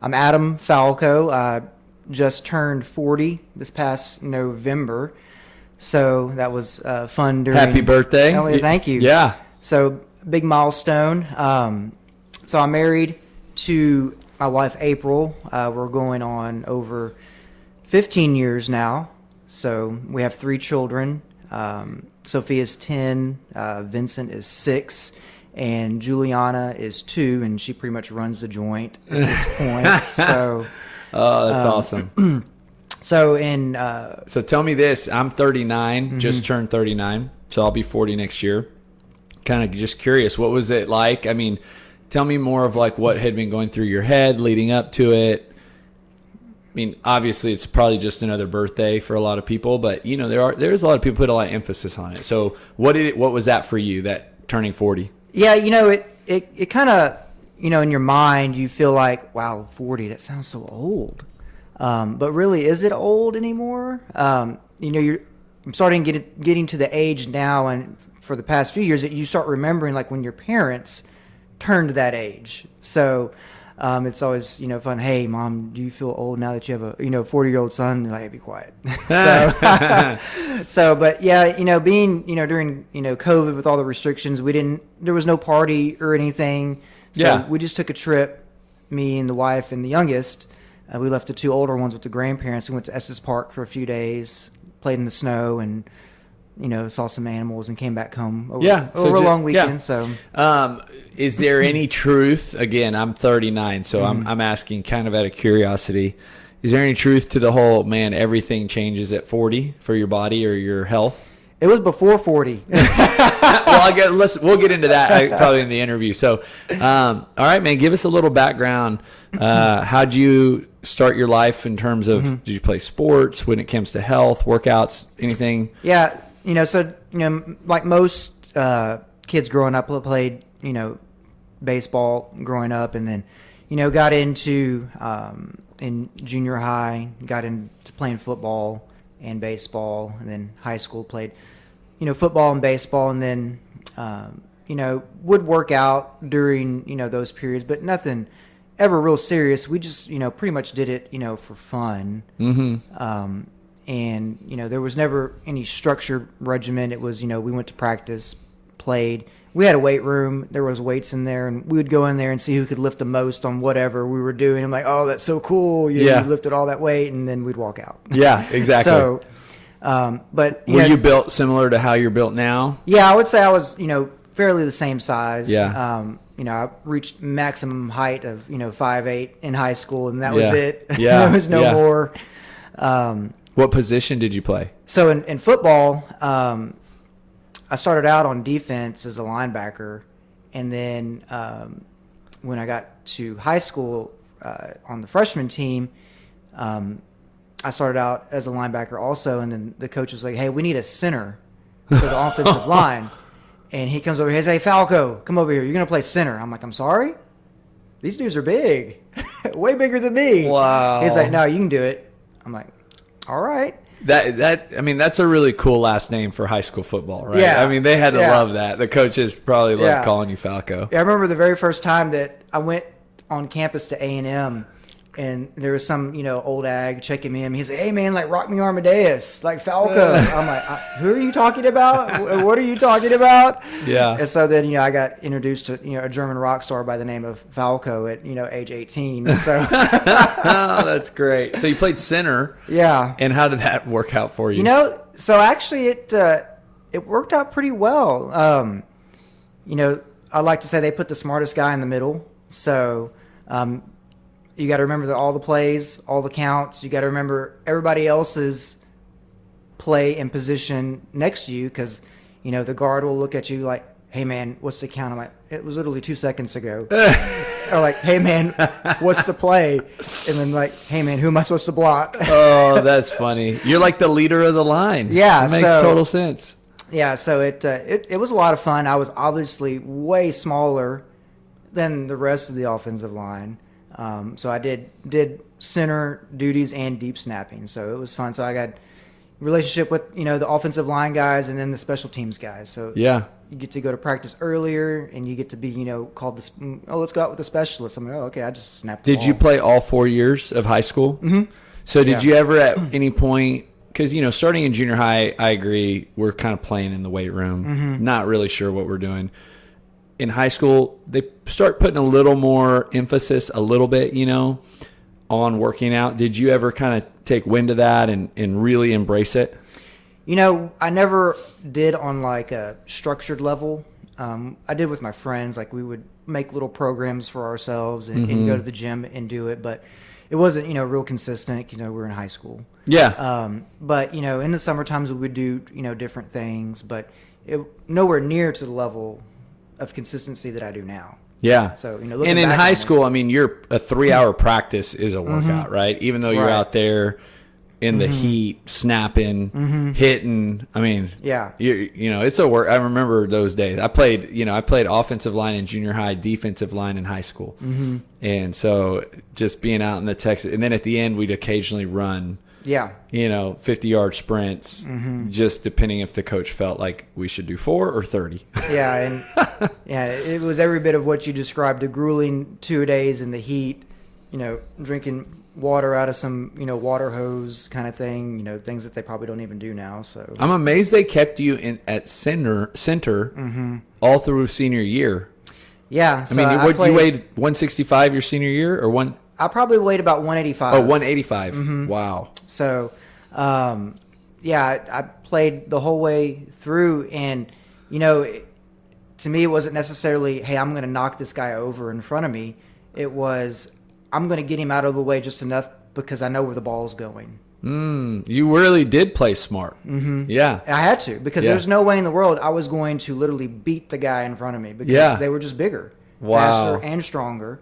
I'm Adam Falco. Just turned 40 this past November. So that was fun. Happy birthday. Oh, thank you. Yeah. So big milestone. So I'm married to my wife, April. We're going on over 15 years now. So we have 3 children. Sophia's 10, Vincent is 6, and Juliana is 2, and she pretty much runs the joint at this point. So, oh, that's awesome. So tell me this. I'm 39, just turned 39, so I'll be 40 next year. Kind of just curious, what was it like? I mean, tell me more of like what had been going through your head leading up to it. I mean, obviously, it's probably just another birthday for a lot of people, but you know, there's a lot of people put a lot of emphasis on it. So, what was that for you? That turning 40? Yeah, you know, it kind of, you know, in your mind, you feel like, wow, 40, that sounds so old. But really, is it old anymore? You know, I'm starting getting to the age now, and for the past few years, that you start remembering like when your parents turned that age. So. It's always, you know, fun. Hey, Mom, do you feel old now that you have a, 40-year-old son? You're like, hey, be quiet. But yeah, you know, being, you know, during, you know, COVID with all the restrictions, there was no party or anything. So we just took a trip, me and the wife and the youngest. We left the 2 older ones with the grandparents. We went to Estes Park for a few days, played in the snow, and you know, saw some animals and came back home over a long weekend. Yeah. So, is there any truth? Again, I'm 39, so I'm asking kind of out of curiosity. Is there any truth to the whole, man, everything changes at 40 for your body or your health? It was before 40. Well, we'll get into that probably in the interview. So, all right, man, give us a little background. How'd you start your life in terms of, did you play sports when it comes to health, workouts, anything? Yeah. You know, so, you know, like most kids growing up, played, you know, baseball growing up, and then, you know, got into, in junior high, got into playing football and baseball, and then high school played, you know, football and baseball, and then, you know, would work out during, you know, those periods, but nothing ever real serious. We just, you know, pretty much did it, you know, for fun. And, you know, there was never any structured regimen. It was, you know, we went to practice, played. We had a weight room. There was weights in there, and we would go in there and see who could lift the most on whatever we were doing. I'm like, oh, that's so cool. You lifted all that weight, and then we'd walk out. Yeah, exactly. So, but were you built similar to how you're built now? Yeah, I would say I was, you know, fairly the same size. Yeah. You know, I reached maximum height of, you know, 5'8" in high school, and that was it. Yeah. There was no more. What position did you play? So in football, I started out on defense as a linebacker, and then when I got to high school on the freshman team, I started out as a linebacker also, and then the coach was like, hey, we need a center for the offensive line. And he comes over here, he says, hey, Falco, come over here. You're going to play center. I'm like, I'm sorry? These dudes are big. Way bigger than me. Wow. He's like, no, you can do it. I'm like, all right. I mean, that's a really cool last name for high school football, right? Yeah. I mean, they had to love that. The coaches probably loved calling you Falco. Yeah, I remember the very first time that I went on campus to A&M, and there was some, you know, old ag checking me in. He's like, hey, man, like, rock me Armadeus, like Falco. I'm like, who are you talking about? What are you talking about? Yeah. And so then, you know, I got introduced to, you know, a German rock star by the name of Falco at, you know, age 18. So oh, that's great. So you played center. Yeah. And how did that work out for you? You know, so actually it worked out pretty well. You know, I like to say they put the smartest guy in the middle. So, you got to remember that all the plays, all the counts. You got to remember everybody else's play and position next to you, because, you know, the guard will look at you like, hey, man, what's the count? I'm like, it was literally 2 seconds ago. Or like, hey, man, what's the play? And then like, hey, man, who am I supposed to block? Oh, that's funny. You're like the leader of the line. Yeah. It makes total sense. Yeah, so it was a lot of fun. I was obviously way smaller than the rest of the offensive line. So I did center duties and deep snapping. So it was fun. So I got relationship with, you know, the offensive line guys and then the special teams guys. So yeah, you get to go to practice earlier, and you get to be, called let's go out with the specialist. I'm like, oh, okay, I just snapped the Did ball. you play all 4 years of high school? Mm-hmm. So did Yeah. you ever at any point, because, starting in junior high, I agree, we're kind of playing in the weight room, not really sure what we're doing. In high school, they start putting a little more emphasis, a little bit, on working out. Did you ever kind of take wind of that and really embrace it? I never did on like a structured level. I did with my friends. Like we would make little programs for ourselves and go to the gym and do it, but it wasn't, real consistent. We were in high school. Yeah. But, in the summer times we would do, different things, but nowhere near to the level of consistency that I do now. Yeah. So, looking and in back high on school, a 3-hour practice is a workout, right? Even though you're Right. out there in the heat, snapping, hitting. Yeah. It's a work. I remember those days. I played offensive line in junior high, defensive line in high school. And so just being out in the Texas, and then at the end, we'd occasionally run, Yeah. 50-yard sprints, just depending if the coach felt like we should do 4 or 30. Yeah. And it was every bit of what you described, a grueling 2 days in the heat, drinking water out of some, water hose kind of thing, things that they probably don't even do now. So I'm amazed they kept you at center all through senior year. yeah. So You weighed 165 your senior year or one? I probably weighed about 185. Oh, 185. Wow. So, I played the whole way through, and to me, it wasn't necessarily, hey, I'm going to knock this guy over in front of me. It was, I'm going to get him out of the way just enough because I know where the ball's going. You really did play smart. Yeah. I had to, because Yeah. there's no way in the world I was going to literally beat the guy in front of me because Yeah. they were just bigger, Wow. faster, and stronger.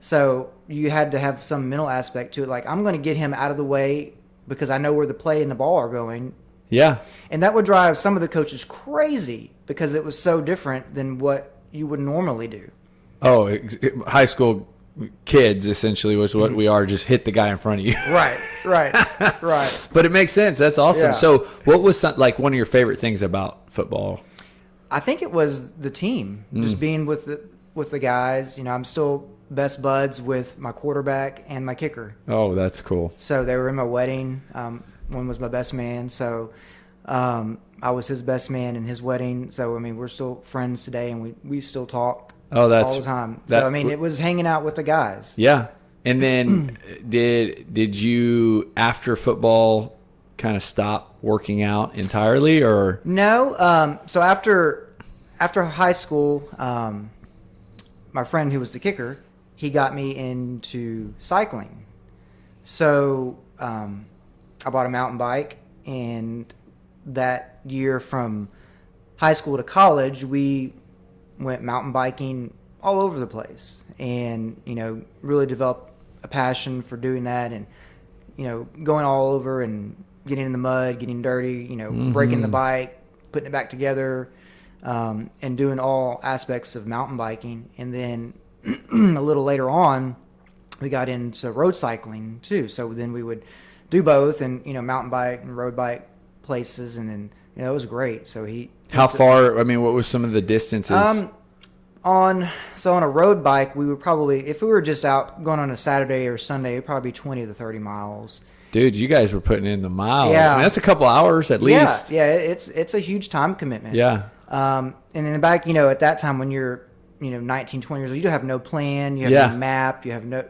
So you had to have some mental aspect to it. Like, I'm going to get him out of the way because I know where the play and the ball are going. Yeah. And that would drive some of the coaches crazy because it was so different than what you would normally do. Oh, high school kids essentially was what we are. Just hit the guy in front of you. Right. Right. But it makes sense. That's awesome. Yeah. So what was one of your favorite things about football? I think it was the team, just being with the guys. I'm still best buds with my quarterback and my kicker. Oh, that's cool. So they were in my wedding. One was my best man. So I was his best man in his wedding. So, we're still friends today, and we still talk all the time. So, it was hanging out with the guys. Yeah. And then did you, after football, kind of stop working out entirely, or? No. So after high school, my friend who was the kicker, he got me into cycling. So I bought a mountain bike, and that year from high school to college, we went mountain biking all over the place, and really developed a passion for doing that, and going all over and getting in the mud, getting dirty, breaking the bike, putting it back together, and doing all aspects of mountain biking. And then a little later on, we got into road cycling too. So then we would do both, and mountain bike and road bike places, and then it was great. So how far? What was some of the distances? On a road bike, we would probably, if we were just out going on a Saturday or Sunday, it'd probably be 20 to 30 miles. Dude, you guys were putting in the miles. Yeah. That's a couple hours at least. Yeah, it's a huge time commitment. Yeah. And in the back, at that time when you're 19, 20 years old, you have no plan, you have no map,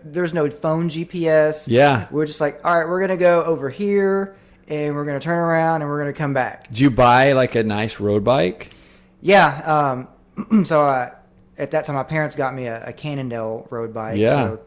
there's no phone GPS. Yeah. We're just like, all right, we're going to go over here, and we're going to turn around, and we're going to come back. Did you buy a nice road bike? Yeah. So at that time, my parents got me a Cannondale road bike. Yeah. So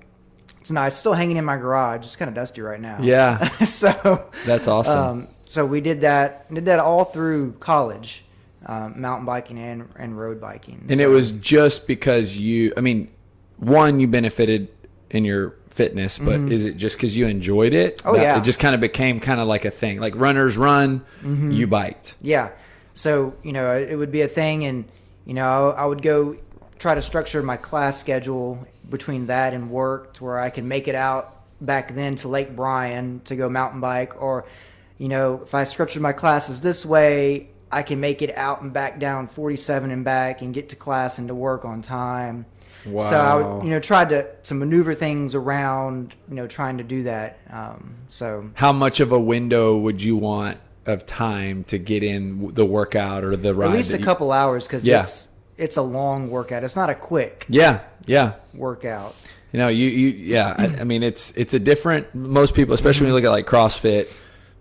it's nice. Still hanging in my garage. It's kind of dusty right now. Yeah. So that's awesome. So we did that all through college, mountain biking and road biking. And so, it was just because you benefited in your fitness, but is it just because you enjoyed it? Oh, yeah. It just kind of became kind of like a thing. Like runners run, you biked. Yeah. So, it would be a thing, and, I would go try to structure my class schedule between that and work to where I could make it out back then to Lake Bryan to go mountain bike, or if I structured my classes this way, I can make it out and back down 47 and back and get to class and to work on time. Wow. So I would, try to maneuver things around, trying to do that. So how much of a window would you want of time to get in the workout or the ride? At least a couple hours, because it's a long workout. It's not a quick workout. I mean, it's a different, most people, especially when you look at like CrossFit,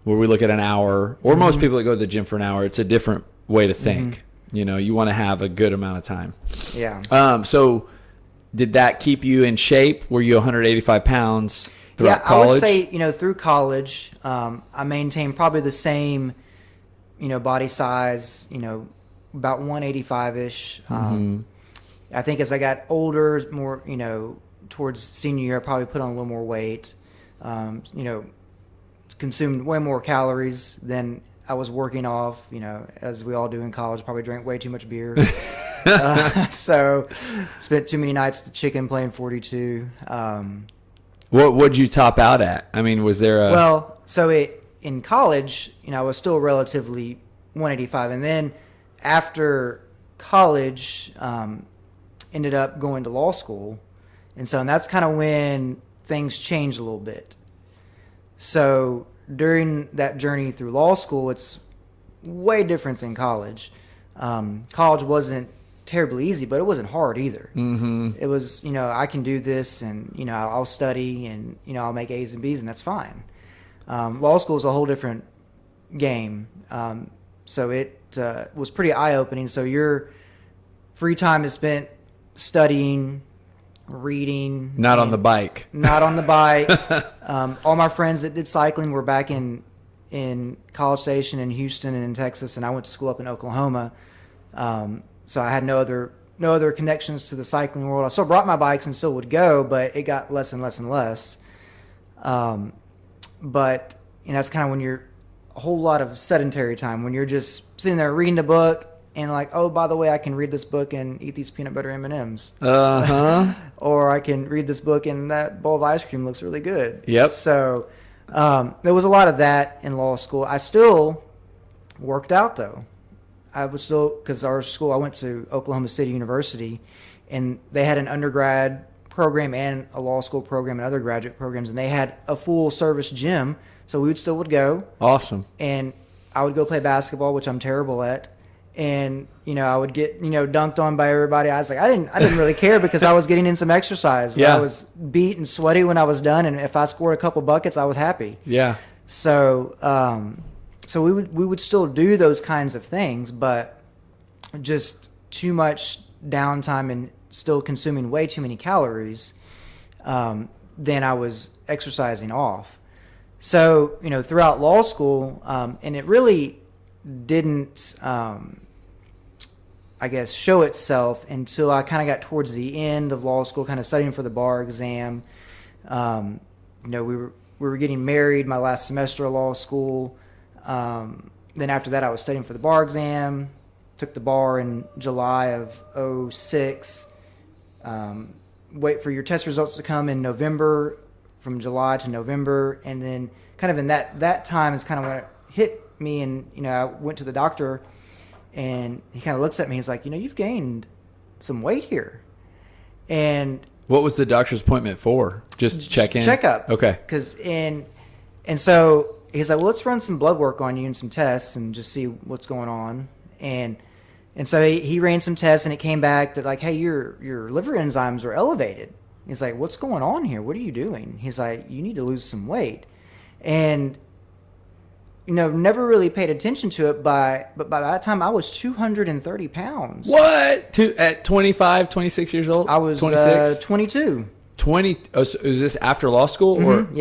where we look at an hour, or most people that go to the gym for an hour, it's a different way to think. You want to have a good amount of time. Yeah. So did that keep you in shape? Were you 185 pounds throughout college? I would say, through college, I maintained probably the same, body size, about 185-ish. I think as I got older, more, towards senior year, I probably put on a little more weight, consumed way more calories than I was working off, as we all do in college. Probably drank way too much beer. So spent too many nights at the chicken playing 42. What'd you top out at? I mean, was there a... Well, in college, I was still relatively 185. And then after college, ended up going to law school. And that's kind of when things changed a little bit. So during that journey through law school, it's way different than college. College wasn't terribly easy, but it wasn't hard either. It was, I can do this, and, I'll study, and, I'll make A's and B's, and that's fine. Law school is a whole different game. So it was pretty eye-opening. So your free time is spent studying, reading. Not on the bike. Not on the bike. All my friends that did cycling were back in College Station in Houston and in Texas, and I went to school up in Oklahoma. So I had no other connections to the cycling world. I still brought my bikes and still would go, but it got less and less and less. But that's kind of when you're a whole lot of sedentary time, when you're just sitting there reading a book and like, oh, by the way, I can read this book and eat these peanut butter M&Ms. Or I can read this book and that bowl of ice cream looks really good. Yep. So there was a lot of that in law school. I still worked out, though. I was still, because our school, I went to Oklahoma City University, and they had an undergrad program and a law school program and other graduate programs, and they had a full service gym, so we would go. Awesome. And I would go play basketball, which I'm terrible at, and I would get dunked on by everybody. I was like, I didn't really care, because I was getting in some exercise. Yeah. I was beat and sweaty when I was done, and if I scored a couple buckets, I was happy. Yeah. So so we would still do those kinds of things, but just too much downtime and still consuming way too many calories, then I was exercising off. So, throughout law school, and it really didn't, show itself until I kind of got towards the end of law school, kind of studying for the bar exam. We were getting married my last semester of law school. Then after that, I was studying for the bar exam, took the bar in July of 2006. Wait for your test results to come in November, from July to November. And then kind of in that time is kind of when it hit me. And, I went to the doctor, and he kind of looks at me. He's like, you've gained some weight here. And what was the doctor's appointment for? Just check in? Checkup. Okay. And so he's like, well, let's run some blood work on you and some tests and just see what's going on. And so he ran some tests, and it came back that, like, hey, your liver enzymes are elevated. He's like, what's going on here? What are you doing? He's like, you need to lose some weight. And, never really paid attention to it, but by that time I was 230 pounds. What? At 25, 26 years old? I was 22. 20. Oh, so is this after law school? Mm-hmm.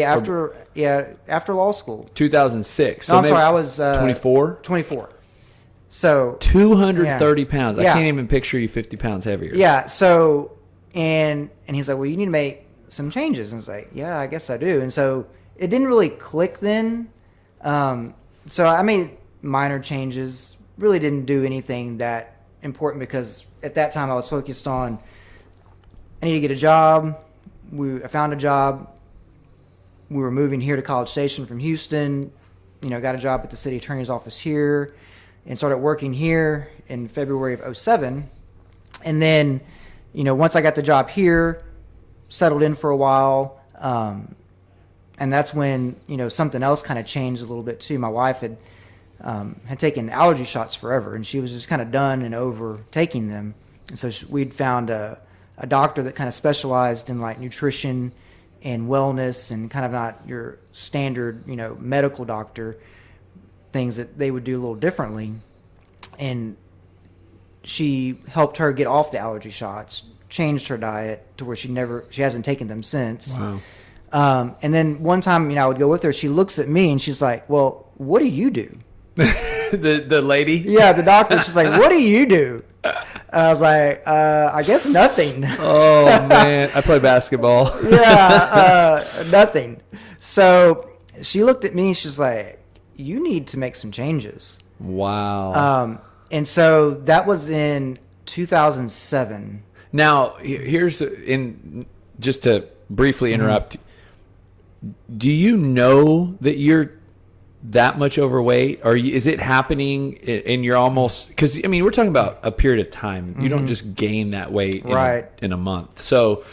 After law school. 2006. So no, I'm sorry, I was 24. 24. So 230 pounds. I can't even picture you 50 pounds heavier. Yeah. So and he's like, well, you need to make some changes. And I was like, yeah, I guess I do. And so it didn't really click then. So I made minor changes. Really didn't do anything that important, because at that time I was focused on, I need to get a job. I found a job. We were moving here to College Station from Houston. Got a job at the city attorney's office here. and started working here in February of '07. And then, once I got the job here, settled in for a while, and that's when, something else kind of changed a little bit too. My wife had taken allergy shots forever, and she was just kind of done and over taking them. And so we'd found a doctor that kind of specialized in like nutrition and wellness, and kind of not your standard, medical doctor, things that they would do a little differently. And she helped her get off the allergy shots, changed her diet to where she hasn't taken them since. Wow. And then one time, I would go with her, she looks at me and she's like, well, what do you do? The lady? Yeah, the doctor. She's like, what do you do? I was like, I guess nothing. Oh, man. I play basketball. Yeah, nothing. So she looked at me and she's like, you need to make some changes. Wow. And so that was in 2007. Now, just to briefly interrupt, do you know that you're that much overweight? Or is it happening and you're almost, because, we're talking about a period of time. You don't just gain that weight in a month. So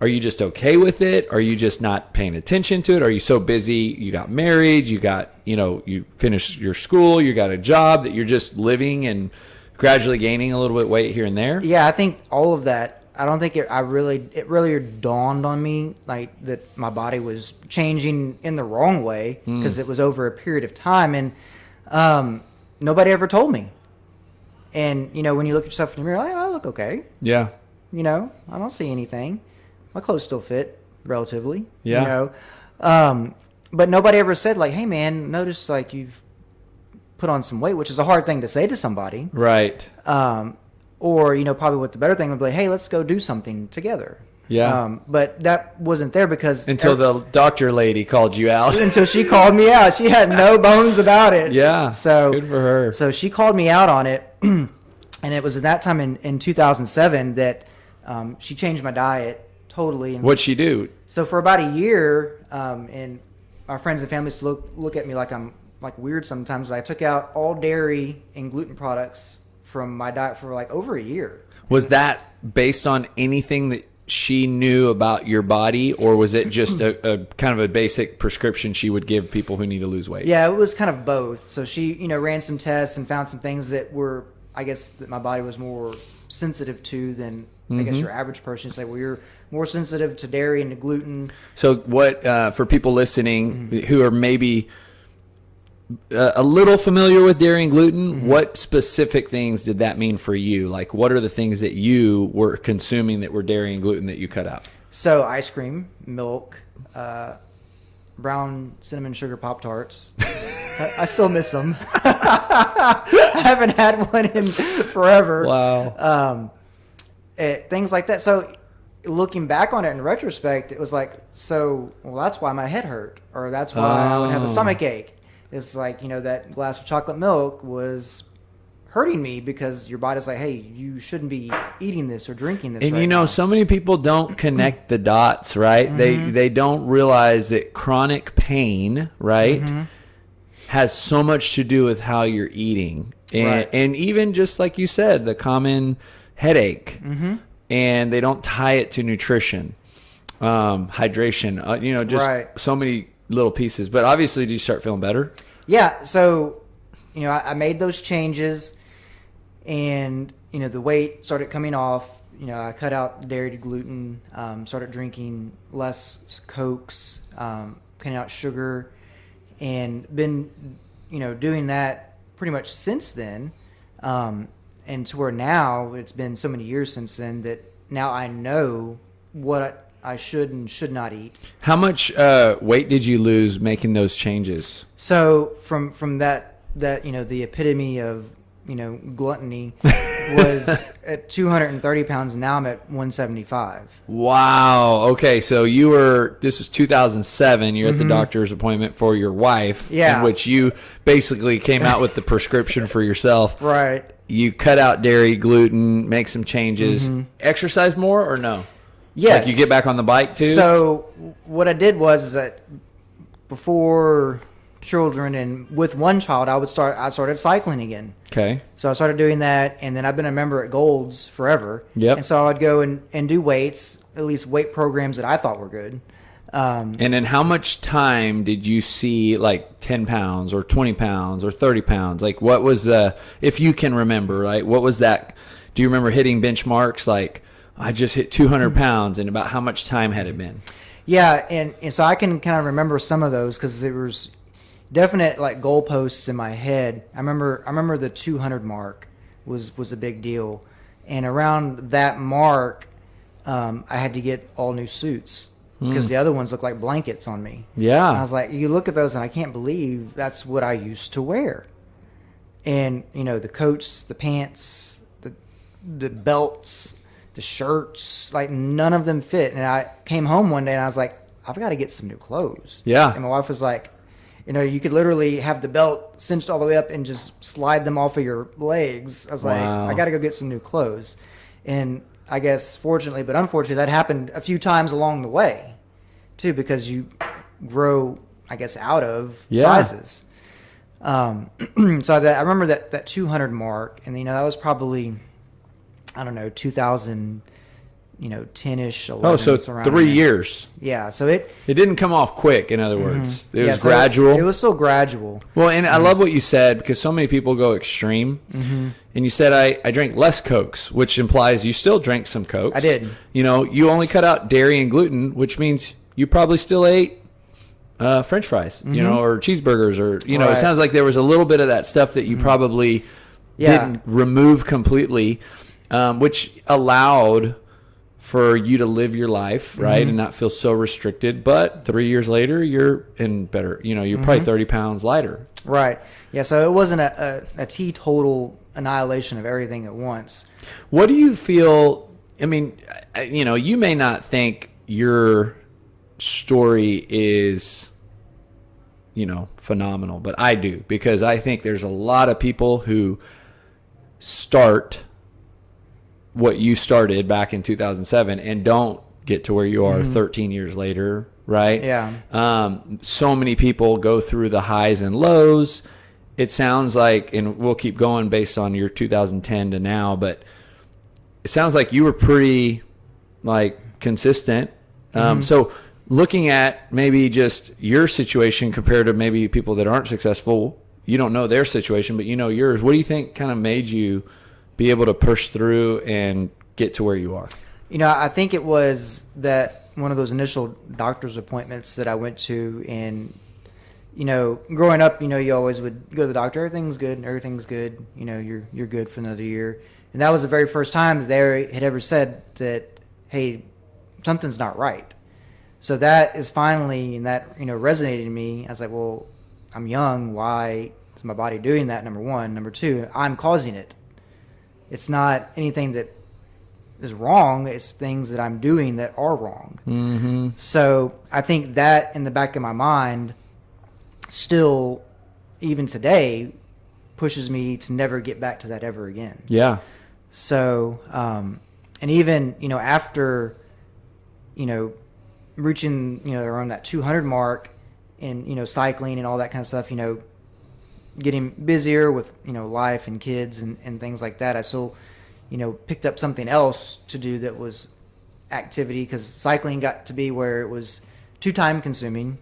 are you just okay with it? Are you just not paying attention to it? Are you so busy? You got married, you got, you finished your school, you got a job that you're just living and gradually gaining a little bit of weight here and there? Yeah, I think all of that. I don't think it really dawned on me like that my body was changing in the wrong way, because it was over a period of time, and nobody ever told me. And when you look at yourself in the mirror, like, I look okay. Yeah. I don't see anything. My clothes still fit relatively. Yeah. But nobody ever said like, hey man, notice like you've put on some weight, which is a hard thing to say to somebody. Right. Or, probably what the better thing would be, like, hey, let's go do something together. Yeah. But that wasn't there because... Until the doctor lady called you out. Until she called me out. She had no bones about it. Yeah. So good for her. So she called me out on it. And it was at that time in 2007 that she changed my diet totally. And what'd she do? So for about a year, and my friends and family used to look at me like I'm like weird sometimes. I took out all dairy and gluten products from my diet for like over a year. Was that based on anything that she knew about your body, or was it just a kind of a basic prescription she would give people who need to lose weight? Yeah, it was kind of both. So she, ran some tests and found some things that were, I guess, that my body was more sensitive to than I guess your average person. Say, well, you're more sensitive to dairy and to gluten. So what, for people listening who are maybe a little familiar with dairy and gluten, what specific things did that mean for you? Like, what are the things that you were consuming that were dairy and gluten that you cut out? So ice cream, milk, brown cinnamon sugar Pop-Tarts. I still miss them. I haven't had one in forever. Wow. Things like that. So looking back on it in retrospect, it was like, that's why my head hurt, or that's why I would have a stomach ache. It's like, that glass of chocolate milk was hurting me because your body's like, hey, you shouldn't be eating this or drinking this. And now. So many people don't connect the dots, right? They don't realize that chronic pain, right, has so much to do with how you're eating. And even just like you said, the common headache. And they don't tie it to nutrition, hydration, just so many little pieces. But obviously, do you start feeling better? Yeah. So, I made those changes, and the weight started coming off. I cut out dairy to gluten, started drinking less Cokes, cutting out sugar, and been doing that pretty much since then. And to where now it's been so many years since then that now I know what I should and should not eat. How much weight did you lose making those changes? So from that the epitome of gluttony was at 230 pounds, and now I'm at 175. Wow. Okay, so this was 2007. You're at the doctor's appointment for your wife, in which you basically came out with the prescription for yourself. Right. You cut out dairy, gluten, make some changes. Exercise more or no? Yes. Like you get back on the bike too? So what I did was that before children, and with one child, I started cycling again. Okay. So I started doing that, and then I've been a member at Gold's forever. Yep. And so I would go and do weights, at least weight programs that I thought were good. And then how much time did you see, like 10 pounds or 20 pounds or 30 pounds? Like what was if you can remember, right? What was that? Do you remember hitting benchmarks? Like I just hit 200 pounds, and about how much time had it been? Yeah. And so I can kind of remember some of those because there was definite like goalposts in my head. I remember the 200 mark was a big deal. And around that mark, I had to get all new suits. Because the other ones look like blankets on me. Yeah. And I was like, you look at those and I can't believe that's what I used to wear. And, the coats, the pants, the belts, the shirts, like none of them fit. And I came home one day and I was like, I've got to get some new clothes. Yeah. And my wife was like, you could literally have the belt cinched all the way up and just slide them off of your legs. I was like, I got to go get some new clothes. And I guess fortunately, but unfortunately, that happened a few times along the way, too, because you grow, I guess, out of sizes. So I remember that 200 mark, and that was probably, I don't know, 2000, 10-ish, 11. Oh, so around 3 there. years. Yeah, so it didn't come off quick. In other words, it was so gradual. It was still gradual. Well, and I love what you said, because so many people go extreme. And you said I drank less Cokes, which implies you still drank some Cokes. I did. You only cut out dairy and gluten, which means you probably still ate French fries, or cheeseburgers, or Right. It sounds like there was a little bit of that stuff that you probably didn't remove completely, which allowed for you to live your life, right, and not feel so restricted. But 3 years later, you're in better. You're probably 30 pounds lighter. Right. Yeah. So it wasn't a teetotal annihilation of everything at once. What do you feel? I mean, you may not think your story is, phenomenal, but I do, because I think there's a lot of people who start what you started back in 2007 and don't get to where you are 13 years later, right? Yeah. So many people go through the highs and lows. It sounds like, and we'll keep going based on your 2010 to now, but it sounds like you were pretty consistent. So looking at maybe just your situation compared to maybe people that aren't successful, you don't know their situation, but you know yours. What do you think kind of made you be able to push through and get to where you are? I think it was that one of those initial doctor's appointments that I went to, and growing up, you always would go to the doctor. Everything's good. You're good for another year. And that was the very first time that they had ever said that, hey, something's not right. So that is finally, and that resonated in me. I was like, well, I'm young. Why is my body doing that? Number one. Number two, I'm causing it. It's not anything that is wrong. It's things that I'm doing that are wrong. Mm-hmm. So I think that in the back of my mind still, even today, pushes me to never get back to that ever again. Yeah. So, and even, after, reaching, around that 200 mark and, cycling and all that kind of stuff, getting busier with, life and kids and things like that, I still, picked up something else to do that was activity, because cycling got to be where it was too time consuming.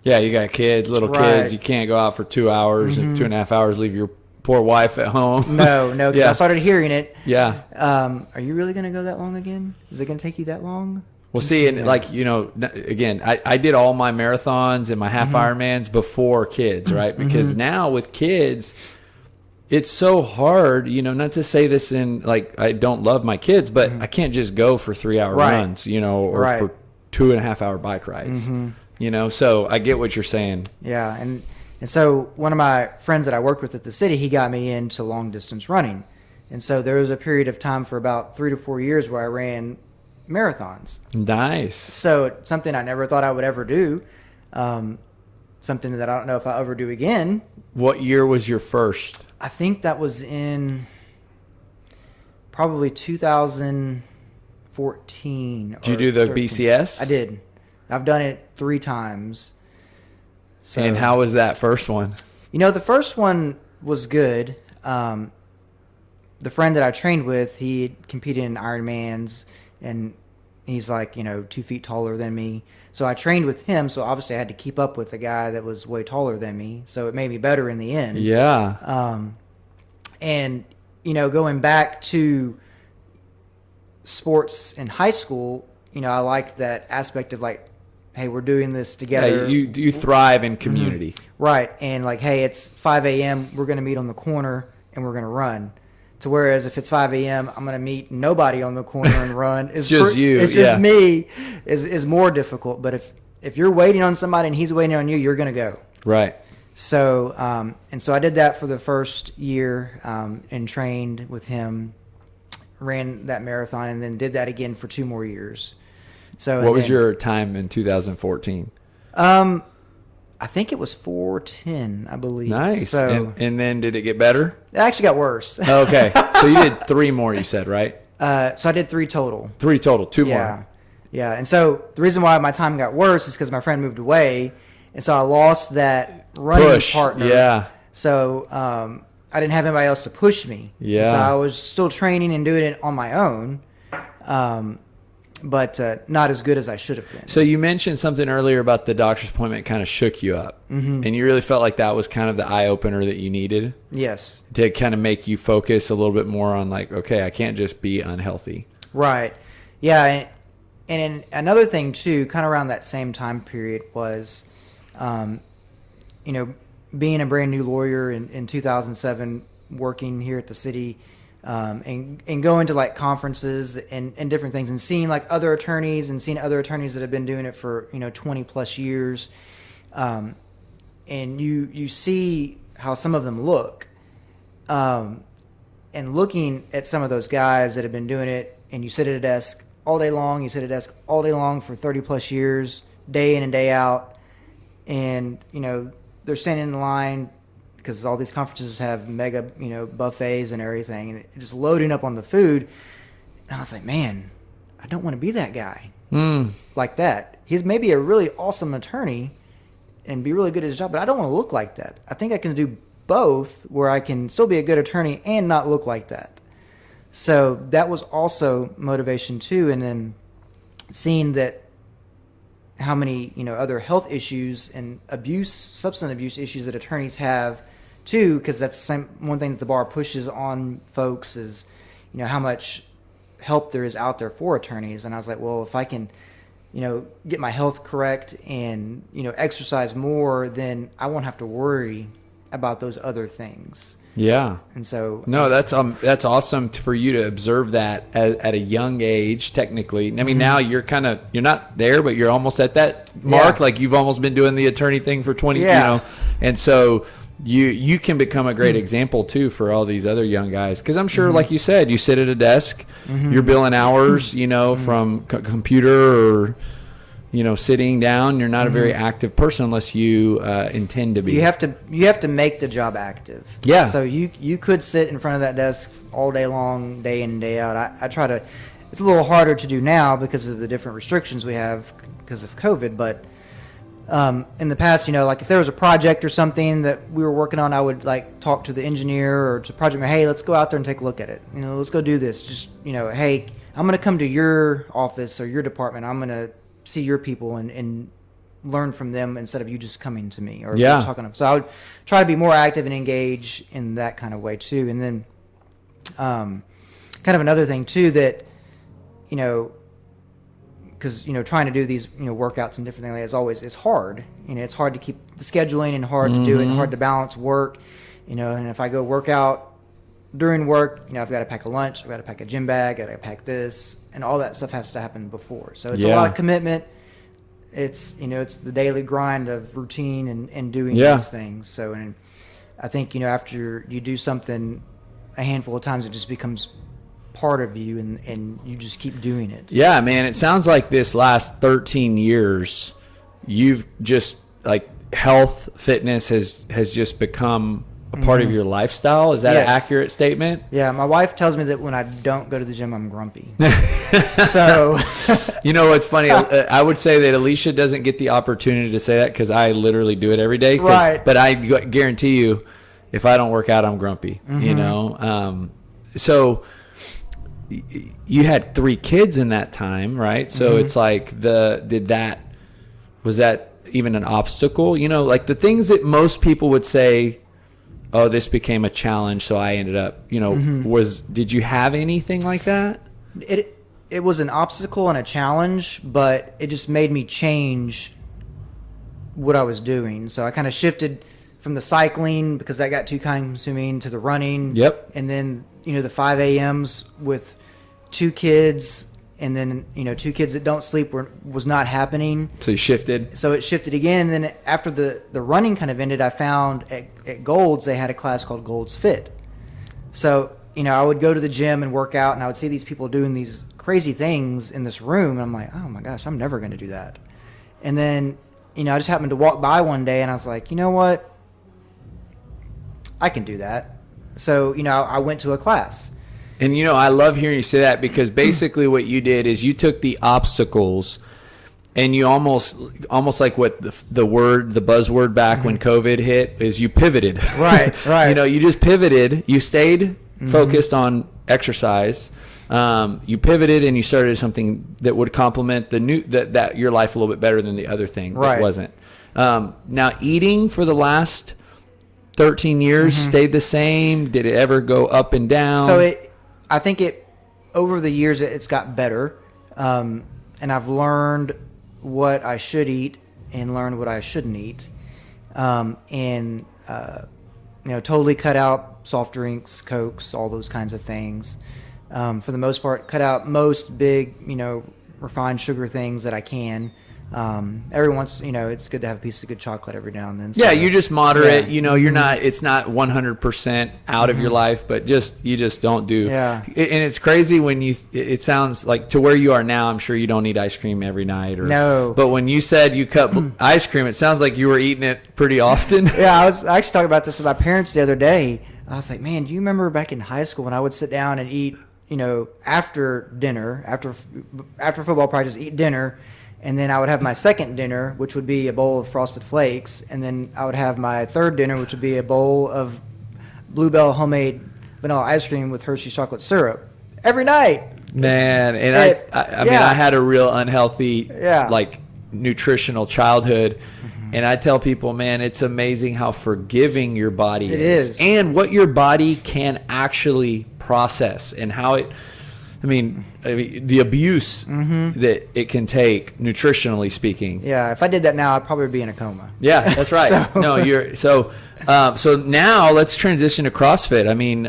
Yeah, you got kids, little kids. You can't go out for 2 hours and 2.5 hours, leave your poor wife at home. No, because I started hearing it. Yeah. Are you really going to go that long again? Is it going to take you that long? Well, see, and again, I did all my marathons and my half Ironmans before kids, right? Because now with kids, it's so hard, not to say this in, I don't love my kids, but I can't just go for 3-hour runs, or for 2.5 hour bike rides, so I get what you're saying. Yeah. And so one of my friends that I worked with at the city, he got me into long distance running. And so there was a period of time for about 3 to 4 years where I ran marathons. Nice. So it's something I never thought I would ever do. Something that I don't know if I'll ever do again. What year was your first? I think that was in probably 2014. Did you do the 13. BCS? I did. I've done it 3 times. So, and how was that first one? The first one was good. The friend that I trained with, he had competed in Ironmans, and he's like, 2 feet taller than me. So I trained with him, so obviously I had to keep up with a guy that was way taller than me. So it made me better in the end. Yeah. And, going back to sports in high school, I liked that aspect of like, hey, we're doing this together. Yeah, you thrive in community. Mm-hmm. Right. And like, hey, it's 5 a.m., we're going to meet on the corner and we're going to run. To whereas if it's 5 a.m., I'm going to meet nobody on the corner and run. It's just you. It's just me is more difficult. But if you're waiting on somebody and he's waiting on you, you're going to go. Right. So, so I did that for the first year and trained with him, ran that marathon, and then did that again for 2 more years. So what was your time in 2014? I think it was 4:10, I believe. Nice. So, and then did it get better? It actually got worse. Okay. So you did 3 more, you said, right? So I did 3 total. 3 total, 2 more. Yeah. And so the reason why my time got worse is because my friend moved away, and so I lost that running partner. Yeah. So I didn't have anybody else to push me. Yeah. So I was still training and doing it on my own. But not as good as I should have been. So you mentioned something earlier about the doctor's appointment kind of shook you up. Mm-hmm. And you really felt like that was kind of the eye-opener that you needed? Yes. To kind of make you focus a little bit more on like, okay, I can't just be unhealthy. Right. Yeah. And another thing, too, kind of around that same time period was, being a brand new lawyer in 2007, working here at the city, and going to like conferences and different things and seeing like other attorneys that have been doing it for 20 plus years, and you see how some of them look, and looking at some of those guys that have been doing it, and you sit at a desk all day long, for 30 plus years, day in and day out, and they're standing in line because all these conferences have mega, buffets and everything, and just loading up on the food. And I was like, man, I don't want to be that guy like that. He's maybe a really awesome attorney and be really good at his job, but I don't want to look like that. I think I can do both, where I can still be a good attorney and not look like that. So that was also motivation too. And then seeing that how many, other health issues and substance abuse issues that attorneys have too, because that's one thing that the bar pushes on folks is, how much help there is out there for attorneys. And I was like, well, if I can, get my health correct and, exercise more, then I won't have to worry about those other things. Yeah. And so no, that's awesome for you to observe that at a young age. Technically, I mean, now you're not there, but you're almost at that mark. Yeah. Like you've almost been doing the attorney thing for 20. And so you can become a great example too for all these other young guys. Because I'm sure, like you said, you sit at a desk, you're billing hours, from computer or. Sitting down, you're not a very active person unless you intend to be. You have to make the job active. Yeah. So you could sit in front of that desk all day long, day in and day out. I try to. It's a little harder to do now because of the different restrictions we have because of COVID. But in the past, like if there was a project or something that we were working on, I would like talk to the engineer or to project manager. Hey, let's go out there and take a look at it. Let's go do this. Just hey, I'm going to come to your office or your department. I'm going to see your people and learn from them instead of you just coming to me or talking to them. So I would try to be more active and engage in that kind of way too. And then kind of another thing too that, because, trying to do these, workouts and different things, as always, it's hard. It's hard to keep the scheduling and hard to do it and hard to balance work, and if I go work out during work, I've got to pack a lunch, I've got to pack a gym bag, I've got to pack this, and all that stuff has to happen before. So it's a lot of commitment. It's, it's the daily grind of routine and doing these things. So, and I think, after you do something a handful of times, it just becomes part of you and you just keep doing it. Yeah, man. It sounds like this last 13 years, you've just like health, fitness has just become a part of your lifestyle. Is that an accurate statement? Yeah, my wife tells me that when I don't go to the gym, I'm grumpy. So, you know what's funny? I would say that Alicia doesn't get the opportunity to say that because I literally do it every day. Right. But I guarantee you, if I don't work out, I'm grumpy. You know. So you had 3 kids in that time, right? So it's like was that even an obstacle? You know, like the things that most people would say, oh, this became a challenge, so I ended up, you know, did you have anything like that? It was an obstacle and a challenge, but it just made me change what I was doing. So I kind of shifted from the cycling, because that got too time consuming, to the running. Yep. And then, you know, the 5 a.m.s with 2 kids, and then, you know, 2 kids that don't sleep was not happening. So you shifted. So it shifted again. And then after the running kind of ended, I found at Gold's, they had a class called Gold's Fit. So, you know, I would go to the gym and work out, and I would see these people doing these crazy things in this room. And I'm like, oh my gosh, I'm never going to do that. And then, you know, I just happened to walk by one day, and I was like, you know what? I can do that. So, you know, I went to a class. And, you know, I love hearing you say that, because basically what you did is you took the obstacles and you almost like what the buzzword back when COVID hit is, you pivoted. Right. You know, you just pivoted. You stayed focused on exercise. You pivoted and you started something that would complement that your life a little bit better than the other thing that wasn't. Now, eating for the last 13 years stayed the same. Did it ever go up and down? So I think over the years it's got better, and I've learned what I should eat and learned what I shouldn't eat, and you know, totally cut out soft drinks, Cokes, all those kinds of things. For the most part, cut out most big, you know, refined sugar things that I can. Every once, you know, it's good to have a piece of good chocolate every now and then. So, yeah, you just moderate. You know, you're not. It's not 100% out of your life, but you just don't do. Yeah. And it's crazy when it sounds like, to where you are now, I'm sure you don't eat ice cream every night. No. But when you said you cut ice cream, it sounds like you were eating it pretty often. Yeah, I was actually talking about this with my parents the other day. I was like, man, do you remember back in high school when I would sit down and eat, you know, after dinner, after football practice, eat dinner. And then I would have my second dinner, which would be a bowl of Frosted Flakes. And then I would have my third dinner, which would be a bowl of Bluebell homemade vanilla ice cream with Hershey's chocolate syrup every night. Man, and I mean, I had a real unhealthy, like, nutritional childhood. And I tell people, man, it's amazing how forgiving your body is. And what your body can actually process, and how it... I mean, the abuse that it can take, nutritionally speaking. Yeah, if I did that now, I'd probably be in a coma. Yeah, that's right. So now let's transition to CrossFit. I mean,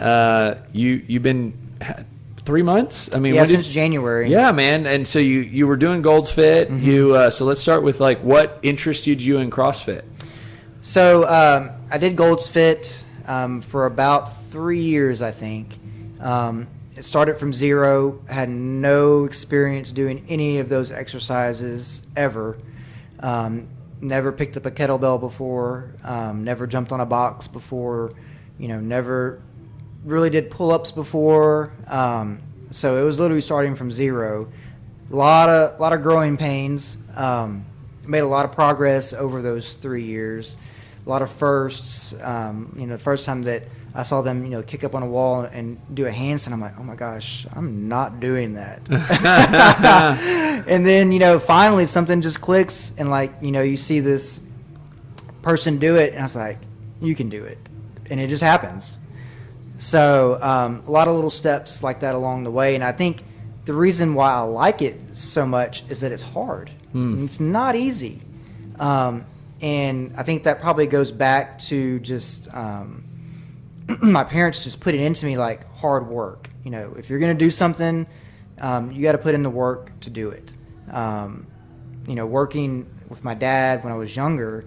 you've been 3 months. I mean, since January. Yeah, man. And so you were doing Gold's Fit. So let's start with, like, what interested you in CrossFit? So I did Gold's Fit for about 3 years, I think. It started from zero, had no experience doing any of those exercises ever. Never picked up a kettlebell before, never jumped on a box before, you know, never really did pull-ups before. So it was literally starting from zero. A lot of growing pains. Made a lot of progress over those 3 years. A lot of firsts. You know, the first time that I saw them, you know, kick up on a wall and do a handstand, I'm like, oh my gosh, I'm not doing that. And then, you know, finally something just clicks, and, like, you know, you see this person do it, and I was like, you can do it. And it just happens. So a lot of little steps like that along the way. And I think the reason why I like it so much is that it's hard. It's not easy. And I think that probably goes back to just my parents just put it into me, like, hard work. You know, if you're going to do something, you got to put in the work to do it. You know, working with my dad when I was younger,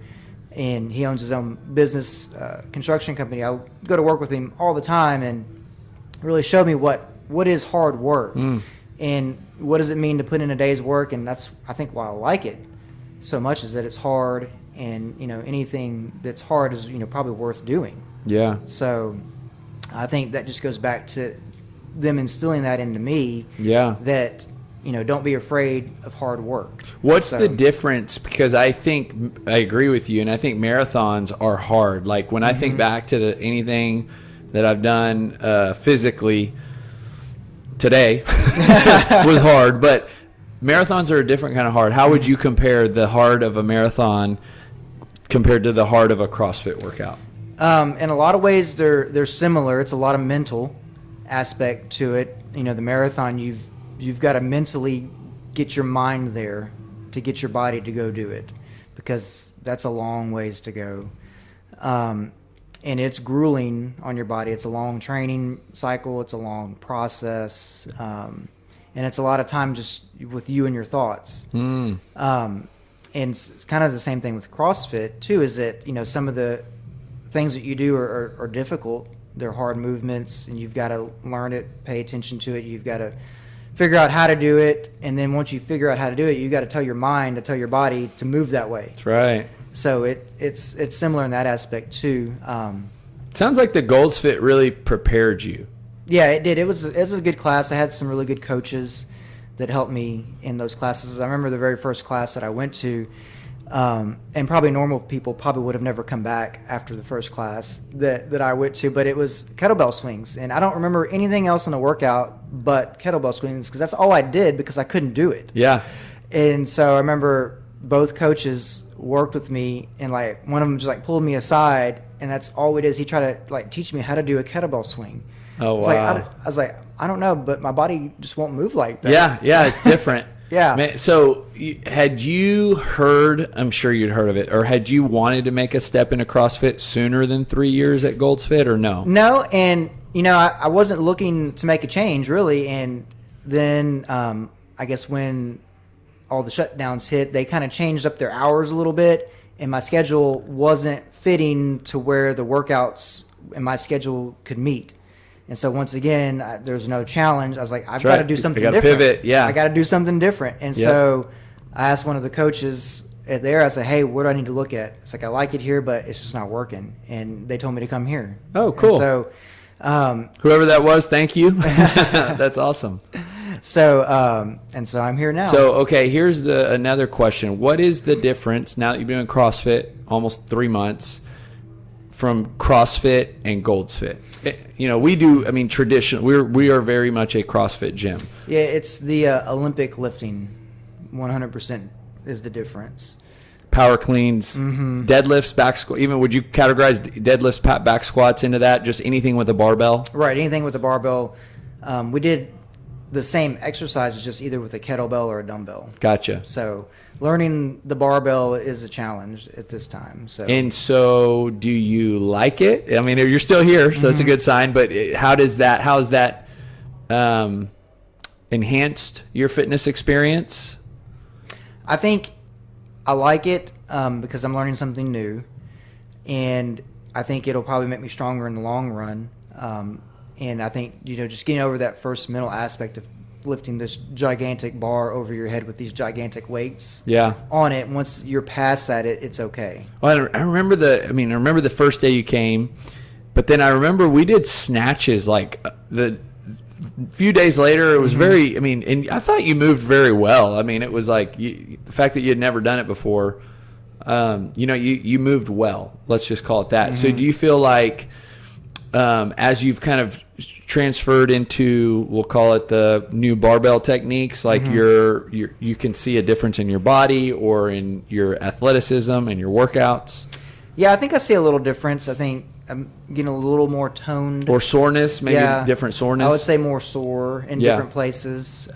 and he owns his own business, construction company, I would go to work with him all the time, and really showed me what is hard work and what does it mean to put in a day's work. And that's, I think, why I like it so much, is that it's hard, and, you know, anything that's hard is, you know, probably worth doing. Yeah. So I think that just goes back to them instilling that into me. Yeah. That, don't be afraid of hard work. What's the difference? Because I think I agree with you, and I think marathons are hard. Like when I think back to anything that I've done physically today was hard, but marathons are a different kind of hard. How would you compare the hard of a marathon compared to the hard of a CrossFit workout? In a lot of ways, they're similar. It's a lot of mental aspect to it. The marathon, you've got to mentally get your mind there to get your body to go do it, because that's a long ways to go. And it's grueling on your body. It's a long training cycle. It's a long process. And it's a lot of time just with you and your thoughts. And it's kind of the same thing with CrossFit too, is that, some of the things that you do are difficult. They're hard movements, and you've got to learn it, pay attention to it. You've got to figure out how to do it. And then once you figure out how to do it, you've got to tell your mind, to tell your body to move that way. That's right. So it's similar in that aspect too. Sounds like the Gold's Fit really prepared you. Yeah, it did. It was a good class. I had some really good coaches that helped me in those classes. I remember the very first class that I went to, and probably normal people probably would have never come back after the first class that I went to, but it was kettlebell swings. And I don't remember anything else in the workout but kettlebell swings, because that's all I did, because I couldn't do it. Yeah. And so I remember both coaches worked with me, and like one of them just like pulled me aside, and that's all we did is he tried to like teach me how to do a kettlebell swing. Oh, wow. I was like, I don't know, but my body just won't move like that. Yeah, it's different. Yeah. Man, so had you heard, I'm sure you'd heard of it, or had you wanted to make a step into CrossFit sooner than 3 years at Gold's Fit, or no? No, and I wasn't looking to make a change really, and then I guess when all the shutdowns hit, they kind of changed up their hours a little bit, and my schedule wasn't fitting to where the workouts in my schedule could meet. And so once again, there's no challenge. I was like, I've got to do something different. Pivot, yeah. I got to do something different. And so I asked one of the coaches there, I said, hey, what do I need to look at? It's like, I like it here, but it's just not working. And they told me to come here. Oh, cool. And so whoever that was, thank you. That's awesome. So I'm here now. So, okay, here's another question. What is the difference, now that you've been in CrossFit almost 3 months, from CrossFit and Gold's Fit? We do, traditional, we are very much a CrossFit gym. Yeah, it's the Olympic lifting. 100% is the difference. Power cleans, deadlifts, back squat. Even would you categorize deadlifts, back squats into that? Just anything with a barbell? Right, anything with a barbell. We did the same exercises, just either with a kettlebell or a dumbbell. Gotcha. So learning the barbell is a challenge at this time. So do you like it? You're still here, so that's a good sign. But how has that enhanced your fitness experience? I think I like it because I'm learning something new, and I think it'll probably make me stronger in the long run. And I think, just getting over that first mental aspect of lifting this gigantic bar over your head with these gigantic weights on it. Once you're past that, it's okay. Well, I remember the first day you came, but then I remember we did snatches like the few days later. It was very, and I thought you moved very well. It was like the fact that you had never done it before, you moved well. Let's just call it that. So do you feel like, as you've kind of transferred into, we'll call it the new barbell techniques, like you can see a difference in your body or in your athleticism and your workouts? Yeah, I think I see a little difference. I think I'm getting a little more toned. Or soreness, maybe different soreness? I would say more sore in different places.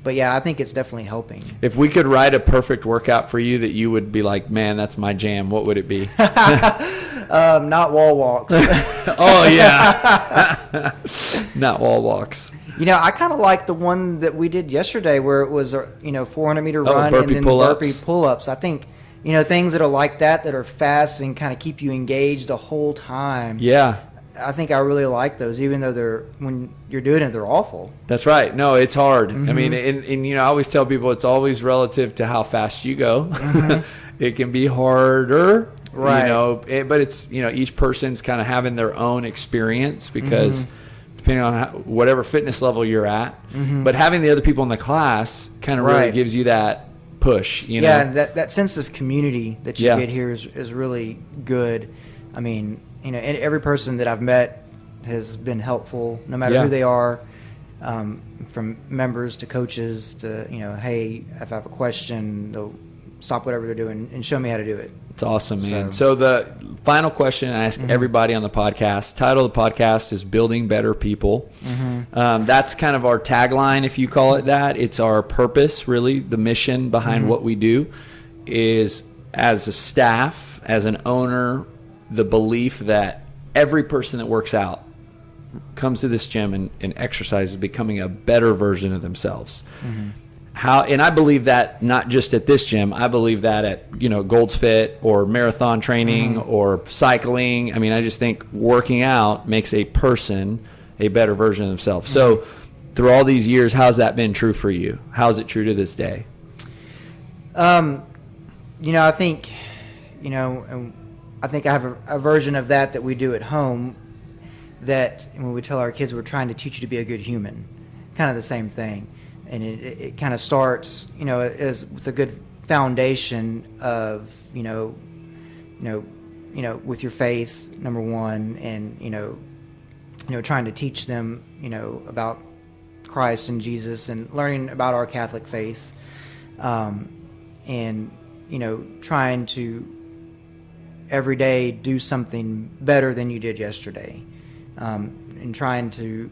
But yeah, I think it's definitely helping. If we could write a perfect workout for you that you would be like, man, that's my jam, what would it be? Not wall walks. Oh, yeah. Not wall walks. I kind of like the one that we did yesterday where it was a 400-meter run and then burpee pull-ups. I think, things that are like that are fast and kind of keep you engaged the whole time. Yeah. I think I really like those, even though when you're doing it, they're awful. That's right. No, it's hard. I always tell people it's always relative to how fast you go. It can be harder Right. But it's, each person's kind of having their own experience because depending on whatever fitness level you're at, but having the other people in the class kind of really gives you that push, Yeah, that sense of community that you get here is really good. I mean, every person that I've met has been helpful, no matter who they are, from members to coaches to, hey, if I have a question, they'll stop whatever they're doing and show me how to do it. It's awesome, man. So the final question I ask everybody on the podcast, title of the podcast is Building Better People. That's kind of our tagline, if you call it that. It's our purpose, really. The mission behind what we do is, as a staff, as an owner, the belief that every person that works out comes to this gym and exercises becoming a better version of themselves. And I believe that not just at this gym. I believe that at Gold's Fit or marathon training or cycling. I mean, I just think working out makes a person a better version of themselves. So through all these years, how's that been true for you? How's it true to this day? I think I think I have a version of that we do at home, that when we tell our kids we're trying to teach you to be a good human, kind of the same thing. And it kind of starts, as with a good foundation of, with your faith, number one, and, trying to teach them, about Christ and Jesus and learning about our Catholic faith, and, trying to every day do something better than you did yesterday, and trying to,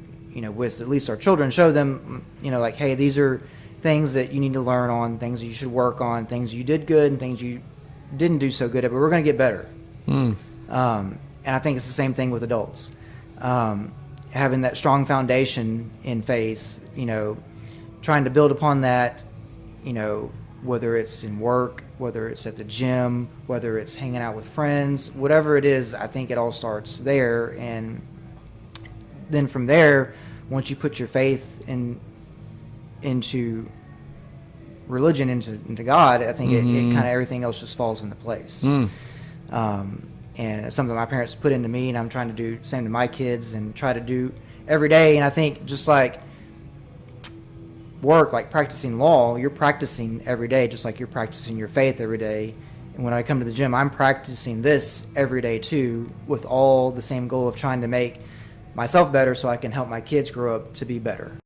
with at least our children, show them, like, hey, these are things that you need to learn on, things that you should work on, things you did good and things you didn't do so good at, but we're going to get better. And I think it's the same thing with adults. Having that strong foundation in faith, trying to build upon that, whether it's in work, whether it's at the gym, whether it's hanging out with friends, whatever it is, I think it all starts there. And then from there, once you put your faith into religion, into God, I think it kind of everything else just falls into place. And it's something my parents put into me, and I'm trying to do the same to my kids and try to do every day. And I think just like work, like practicing law, you're practicing every day, just like you're practicing your faith every day. And when I come to the gym, I'm practicing this every day too, with all the same goal of trying to make myself better so I can help my kids grow up to be better.